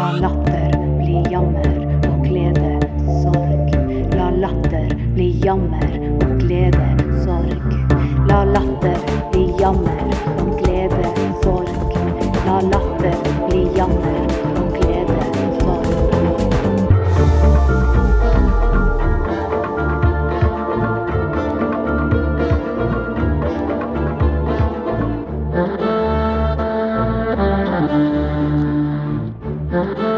La latter bli jammer og glede, sorg. La latter bli jammer og glede, sorg. La latter bli jammer og glede, sorg. La latter bli jammer og glede, sorg. Mm-hmm.